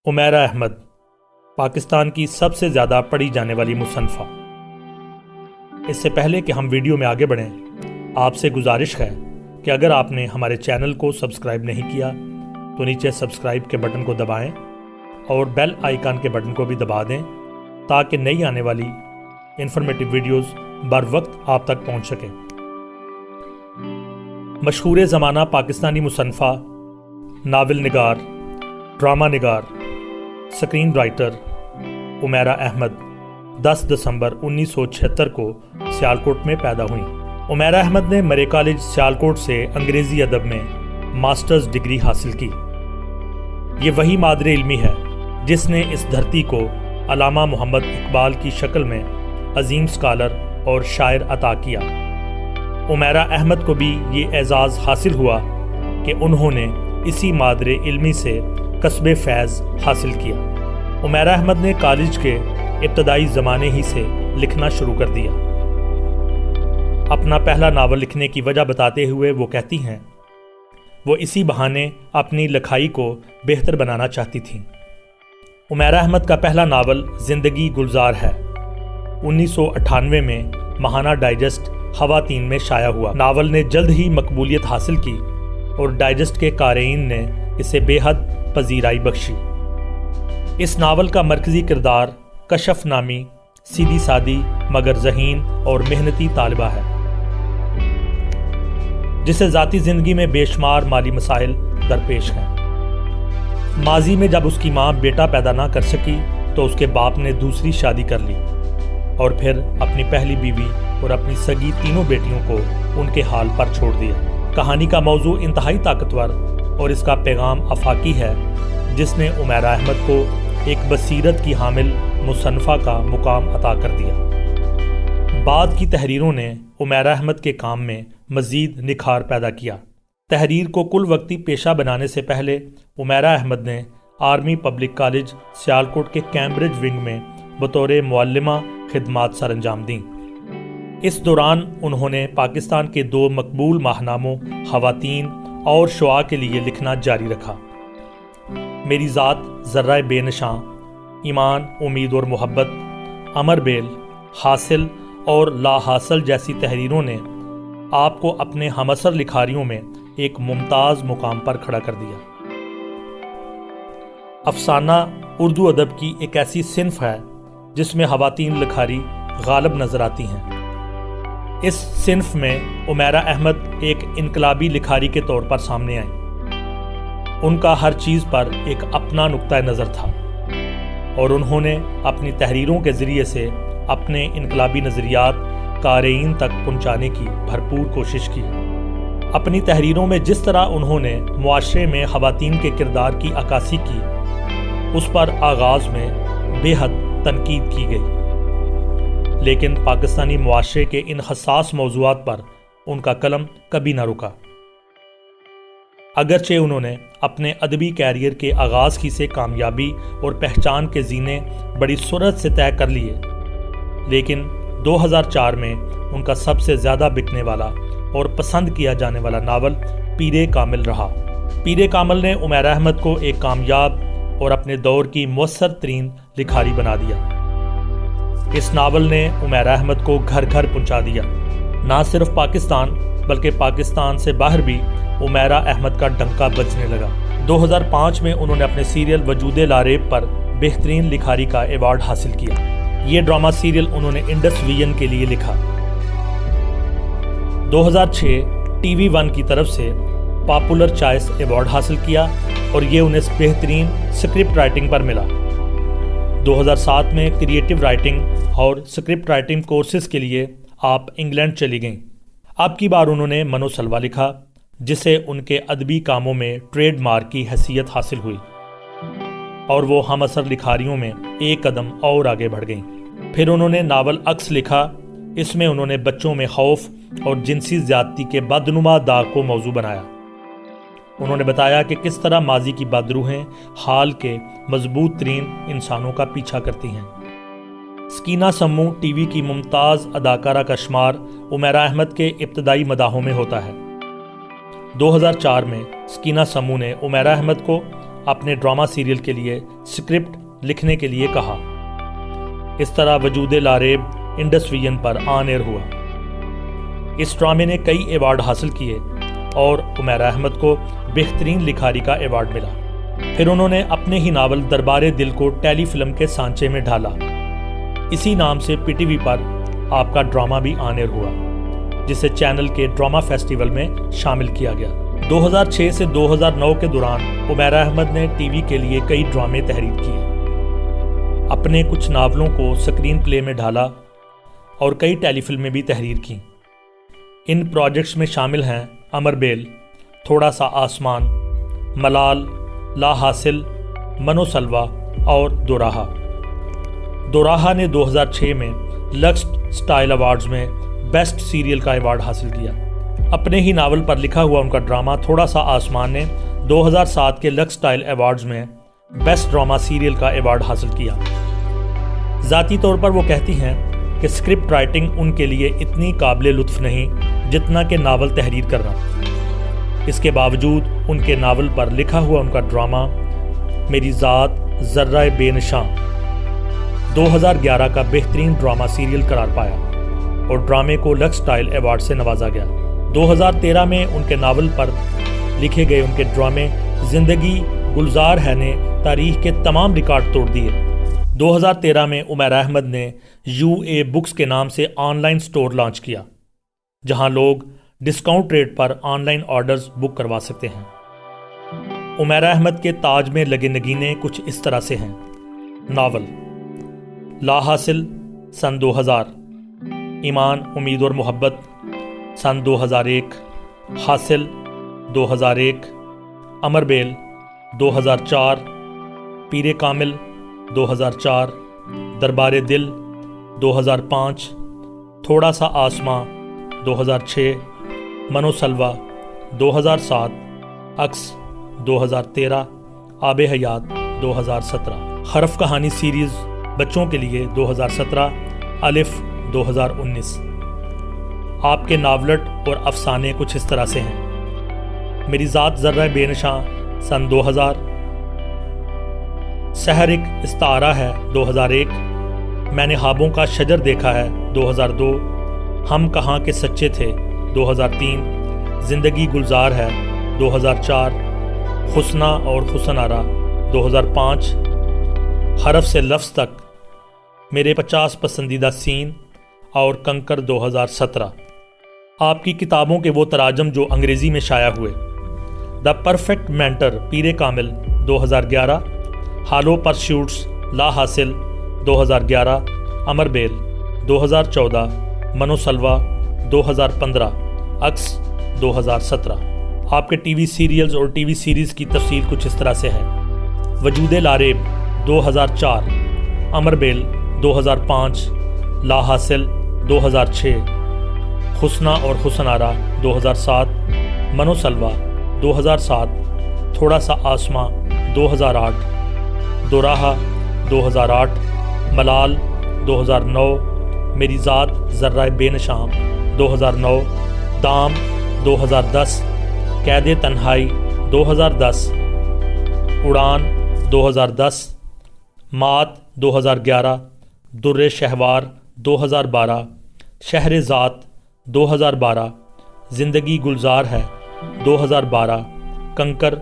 عمیرہ احمد پاکستان کی سب سے زیادہ پڑھی جانے والی مصنفہ۔ اس سے پہلے کہ ہم ویڈیو میں آگے بڑھیں، آپ سے گزارش ہے کہ اگر آپ نے ہمارے چینل کو سبسکرائب نہیں کیا تو نیچے سبسکرائب کے بٹن کو دبائیں اور بیل آئیکن کے بٹن کو بھی دبا دیں تاکہ نئی آنے والی انفارمیٹیو ویڈیوز بر وقت آپ تک پہنچ سکیں۔ مشہور زمانہ پاکستانی مصنفہ، ناول نگار، ڈرامہ نگار، سکرین رائٹر عمیرہ احمد 10 دسمبر 1976 کو سیالکوٹ میں پیدا ہوئیں۔ عمیرہ احمد نے مرے کالج سیالکوٹ سے انگریزی ادب میں ماسٹرز ڈگری حاصل کی۔ یہ وہی مادر علمی ہے جس نے اس دھرتی کو علامہ محمد اقبال کی شکل میں عظیم اسکالر اور شاعر عطا کیا۔ عمیرہ احمد کو بھی یہ اعزاز حاصل ہوا کہ انہوں نے اسی مادر علمی سے کسب فیض حاصل کیا۔ عمیرہ احمد نے کالج کے ابتدائی زمانے ہی سے لکھنا شروع کر دیا۔ اپنا پہلا ناول لکھنے کی وجہ بتاتے ہوئے وہ کہتی ہیں، وہ اسی بہانے اپنی لکھائی کو بہتر بنانا چاہتی تھیں۔ عمیرہ احمد کا پہلا ناول زندگی گلزار ہے 1998 میں ماہانہ ڈائجسٹ خواتین میں شائع ہوا۔ ناول نے جلد ہی مقبولیت حاصل کی اور ڈائجسٹ کے قارئین نے اسے بے حد پذیرائی بخشی۔ اس ناول کا مرکزی کردار کشف نامی سیدھی سادی مگر ذہین اور محنتی طالبہ ہے، جسے ذاتی زندگی میں بے شمار مالی مسائل درپیش ہیں۔ ماضی میں جب اس کی ماں بیٹا پیدا نہ کر سکی تو اس کے باپ نے دوسری شادی کر لی اور پھر اپنی پہلی بیوی اور اپنی سگی تینوں بیٹیوں کو ان کے حال پر چھوڑ دیا۔ کہانی کا موضوع انتہائی طاقتور اور اس کا پیغام آفاقی ہے، جس نے عمیرہ احمد کو ایک بصیرت کی حامل مصنفہ کا مقام عطا کر دیا۔ بعد کی تحریروں نے عمیرہ احمد کے کام میں مزید نکھار پیدا کیا۔ تحریر کو کل وقتی پیشہ بنانے سے پہلے عمیرہ احمد نے آرمی پبلک کالج سیالکوٹ کے کیمبرج ونگ میں بطور معلمہ خدمات سر انجام دیں۔ اس دوران انہوں نے پاکستان کے 2 مقبول ماہناموں خواتین اور شعاع کے لیے لکھنا جاری رکھا۔ میری ذات، ذرہ بے نشاں، ایمان، امید اور محبت، امر بیل، حاصل اور لا حاصل جیسی تحریروں نے آپ کو اپنے ہم اثر لکھاریوں میں ایک ممتاز مقام پر کھڑا کر دیا۔ افسانہ اردو ادب کی ایک ایسی صنف ہے جس میں خواتین لکھاری غالب نظر آتی ہیں۔ اس صنف میں عمیرہ احمد ایک انقلابی لکھاری کے طور پر سامنے آئیں۔ ان کا ہر چیز پر ایک اپنا نقطہ نظر تھا اور انہوں نے اپنی تحریروں کے ذریعے سے اپنے انقلابی نظریات قارئین تک پہنچانے کی بھرپور کوشش کی۔ اپنی تحریروں میں جس طرح انہوں نے معاشرے میں خواتین کے کردار کی عکاسی کی، اس پر آغاز میں بے حد تنقید کی گئی، لیکن پاکستانی معاشرے کے ان حساس موضوعات پر ان کا قلم کبھی نہ رکا۔ اگرچہ انہوں نے اپنے ادبی کیریئر کے آغاز ہی سے کامیابی اور پہچان کے زینے بڑی سرعت سے طے کر لیے، لیکن 2004 میں ان کا سب سے زیادہ بکنے والا اور پسند کیا جانے والا ناول پیر کامل رہا۔ پیر کامل نے عمیرہ احمد کو ایک کامیاب اور اپنے دور کی مؤثر ترین لکھاری بنا دیا۔ اس ناول نے عمیرہ احمد کو گھر گھر پہنچا دیا۔ نہ صرف پاکستان بلکہ پاکستان سے باہر بھی عمیرہ احمد کا ڈنکا بجنے لگا۔ 2005 میں انہوں نے اپنے سیریل وجود لاریب پر بہترین لکھاری کا ایوارڈ حاصل کیا۔ یہ ڈرامہ سیریل انہوں نے انڈس ویژن کے لیے لکھا۔ 2006 ٹی وی 1 کی طرف سے پاپولر چوائس ایوارڈ حاصل کیا اور یہ انہیں بہترین سکرپٹ رائٹنگ پر ملا۔ 2007 میں کریٹیو رائٹنگ اور سکرپٹ رائٹنگ کورسز کے لیے آپ انگلینڈ چلی گئیں۔ اب کی بار انہوں نے منو سلوا لکھا، جسے ان کے ادبی کاموں میں ٹریڈ مارک کی حیثیت حاصل ہوئی اور وہ ہم اثر لکھاریوں میں ایک قدم اور آگے بڑھ گئیں۔ پھر انہوں نے ناول عکس لکھا۔ اس میں انہوں نے بچوں میں خوف اور جنسی زیادتی کے بدنما داغ کو موضوع بنایا۔ انہوں نے بتایا کہ کس طرح ماضی کی بدروحیں حال کے مضبوط ترین انسانوں کا پیچھا کرتی ہیں۔ سکینہ سمو ٹی وی کی ممتاز اداکارہ کا شمار عمیرہ احمد کے ابتدائی مداحوں میں ہوتا ہے۔ 2004 میں سکینہ سمو نے عمیرہ احمد کو اپنے ڈرامہ سیریل کے لیے اسکرپٹ لکھنے کے لیے کہا۔ اس طرح وجود لاریب انڈس ویژن پر آن ایئر ہوا۔ اس ڈرامے نے کئی ایوارڈ حاصل کیے اور عمیرہ احمد کو بہترین لکھاری کا ایوارڈ ملا۔ پھر انہوں نے اپنے ہی ناول دربار دل کو ٹیلی فلم کے سانچے میں ڈھالا۔ اسی نام سے پی ٹی وی پر آپ کا ڈرامہ بھی آن ایئر ہوا، جسے چینل کے ڈرامہ فیسٹیول میں شامل کیا گیا۔ 2006 سے 2009 کے دوران عمیرہ احمد نے ٹی وی کے لیے کئی ڈرامے تحریر کیے، اپنے کچھ ناولوں کو سکرین پلے میں ڈھالا اور کئی ٹیلی فلمیں بھی تحریر کیں۔ ان پروجیکٹس میں شامل ہیں امر بیل، تھوڑا سا آسمان، ملال، لا حاصل، منو سلوا اور دوراہا۔ دوراہا نے 2006 میں لکس سٹائل ایوارڈز میں بیسٹ سیریل کا ایوارڈ حاصل کیا۔ اپنے ہی ناول پر لکھا ہوا ان کا ڈرامہ تھوڑا سا آسمان نے 2007 کے لکس سٹائل ایوارڈز میں بیسٹ ڈرامہ سیریل کا ایوارڈ حاصل کیا۔ ذاتی طور پر وہ کہتی ہیں کہ اسکرپٹ رائٹنگ ان کے لیے اتنی قابل لطف نہیں جتنا کہ ناول تحریر کرنا۔ اس کے باوجود ان کے ناول پر لکھا ہوا ان کا ڈرامہ میری ذات ذرہ بے نشاں 2011 کا بہترین ڈرامہ سیریل قرار پایا اور ڈرامے کو لکس سٹائل ایوارڈ سے نوازا گیا۔ 2013 میں ان کے ناول پر لکھے گئے ان کے ڈرامے زندگی گلزار ہے نے تاریخ کے تمام ریکارڈ توڑ دیے۔ 2013 میں عمیرہ احمد نے UA بکس کے نام سے آن لائن سٹور لانچ کیا، جہاں لوگ ڈسکاؤنٹ ریٹ پر آن لائن آرڈرز بک کروا سکتے ہیں۔ عمیرہ احمد کے تاج میں لگے نگینے کچھ اس طرح سے ہیں۔ ناول لا حاصل سن 2000، ایمان امید اور محبت سن 2001، حاصل 2001، امر بیل 2004، پیر کامل 2004، دربار دل 2005، تھوڑا سا آسماں 2006، منو سلوا 2007، عکس 2013، آب حیات 2017، حرف کہانی سیریز بچوں کے لیے 2017، الف 2019۔ آپ کے ناولٹ اور افسانے کچھ اس طرح سے ہیں۔ میری ذات ذرہ بے نشاں سن 2000، سحر ایک استعارہ ہے 2001، میں نے خوابوں کا شجر دیکھا ہے 2002، ہم کہاں کے سچے تھے 2003، زندگی گلزار ہے 2004، حسنہ اور حسن آرا 2005، حرف سے لفظ تک، میرے 50 پسندیدہ سین اور کنکر 2017۔ آپ کی کتابوں کے وہ تراجم جو انگریزی میں شائع ہوئے: the perfect mentor Peer Kamil 2011، ہالو پرسیوٹس لا حاصل 2011، امر بیل 2014، منو سلوا 2015، عکس 2017۔ آپ کے ٹی وی سیریلز اور ٹی وی سیریز کی تفصیل کچھ اس طرح سے ہے: وجود لاریب 2004، امر بیل 2005، لا حاصل 2006، حسنہ اور حسن آرا 2007، منو سلوا 2007، تھوڑا سا آسماں 2008، دوراہا 2008، ملال 2009، میری ذات ذرہ بے نشاں 2009، دام 2010، قید تنہائی 2010، اڑان 2010، مات 2011، در شہوار 2012، شہر ذات 2012، زندگی گلزار ہے 2012، کنکر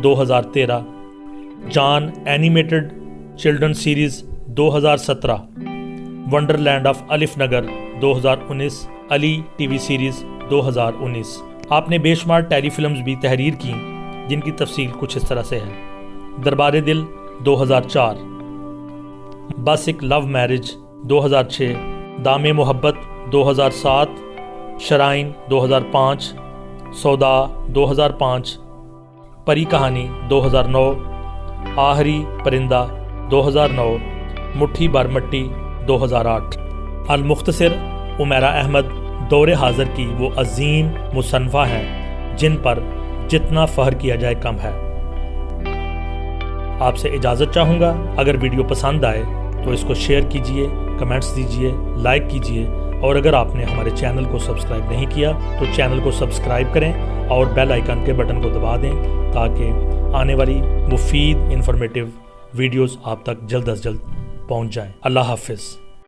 2013، جان اینیمیٹڈ چلڈرن سیریز 2017، ونڈرلینڈ آف الف نگر 2019، علی ٹی وی سیریز 2019۔ آپ نے بے شمار ٹیلی فلمز بھی تحریر کیں جن کی تفصیل کچھ اس طرح سے ہے: دربار دل 2004، بس ایک لو میرج 2006، دام محبت 2007، شرائن 2005، سودا 2005، پری کہانی 2009، آخری پرندہ 2009، مٹھی بھر مٹی 2008۔ المختصر عمیرہ احمد دور حاضر کی وہ عظیم مصنفہ ہیں جن پر جتنا فخر کیا جائے کم ہے۔ آپ سے اجازت چاہوں گا، اگر ویڈیو پسند آئے تو اس کو شیئر کیجئے، کمنٹس دیجئے، لائک کیجئے اور اگر آپ نے ہمارے چینل کو سبسکرائب نہیں کیا تو چینل کو سبسکرائب کریں اور بیل آئیکن کے بٹن کو دبا دیں تاکہ آنے والی مفید انفارمیٹیو ویڈیوز آپ تک جلد از جلد پہنچ جائیں۔ اللہ حافظ۔